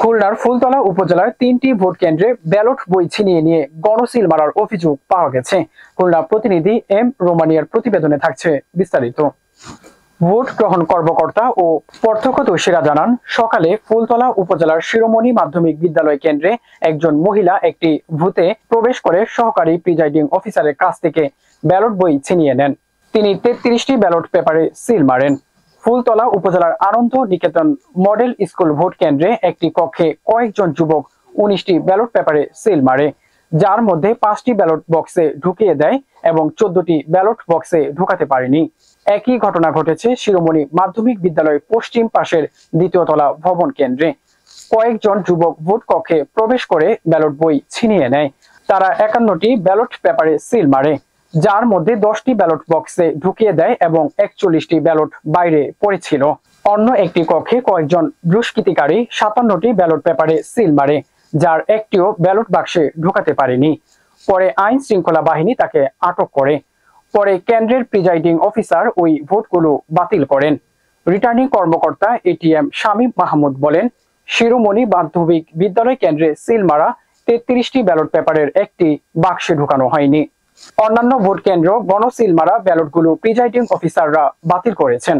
খুলনার ফুলতলা উপজেলার 3টি ভোট কেন্দ্রে ব্যালট বই ছিনিয়ে নিয়ে গণসিল মারার অভিযোগ পাওয়া গেছে। খুলনা প্রতিনিধি এম রোমানিয়ার প্রতিবেদনে থাকছে বিস্তারিত। ভোট গ্রহণ কর্মকর্তা ও প্রত্যক্ষদর্শীরা জানান, সকালে ফুলতলা উপজেলার শিরোমণি মাধ্যমিক বিদ্যালয় কেন্দ্রে একজন মহিলা একটি বুথে প্রবেশ করে সহকারী প্রিজাইডিং অফিসারের কাছ থেকে ব্যালট বই ছিনিয়ে নেন। তিনি 33টি ব্যালট পেপারে সিল মারেন। ফুলতলা উপজেলার আনন্দ নিকেতন মডেল স্কুল ভোট কেন্দ্রে একটি কক্ষে কয়েকজন যুবক 19টি ব্যালট পেপারে সিল মারে, যার মধ্যে 5টি ব্যালট বক্সে ঢুকিয়ে দেয় এবং 14টি ব্যালট বক্সে ঢুকাতে পারেনি। একই ঘটনা ঘটেছে শিরোমণি মাধ্যমিক বিদ্যালয় পশ্চিম পাশের দ্বিতীয় তলা ভবন কেন্দ্রে। কয়েকজন যুবক ভোট কক্ষে প্রবেশ করে ব্যালট বই ছিনিয়ে নেয়। তারা 51টি ব্যালট পেপারে সিল মারে, যার মধ্যে 10টি ব্যালট বক্সে ঢুকিয়ে দেয় এবং 41টি ব্যালট বাইরে পড়েছিল। অন্য একটি কক্ষে কয়েকজন দুষ্কৃতিকারী 57টি ব্যালট পেপারে সিল মারে, যার একটিও ব্যালট বাক্সে ঢোকাতে পারেনি। পরে আইন শৃঙ্খলা বাহিনী তাকে আটক করে। পরে কেন্দ্রের প্রিজাইডিং অফিসার ওই ভোটগুলো বাতিল করেন। রিটার্নিং কর্মকর্তা এটিএম শামীম মাহমুদ বলেন, শিরোমণি মাধ্যমিক বিদ্যালয় কেন্দ্রে সিল মারা 33টি ব্যালট পেপারের একটি বাক্সে ঢুকানো হয়নি। অন্যান্য ভোট কেন্দ্র গণসিল মারা ব্যালটগুলো প্রিজাইডিং অফিসাররা বাতিল করেছেন।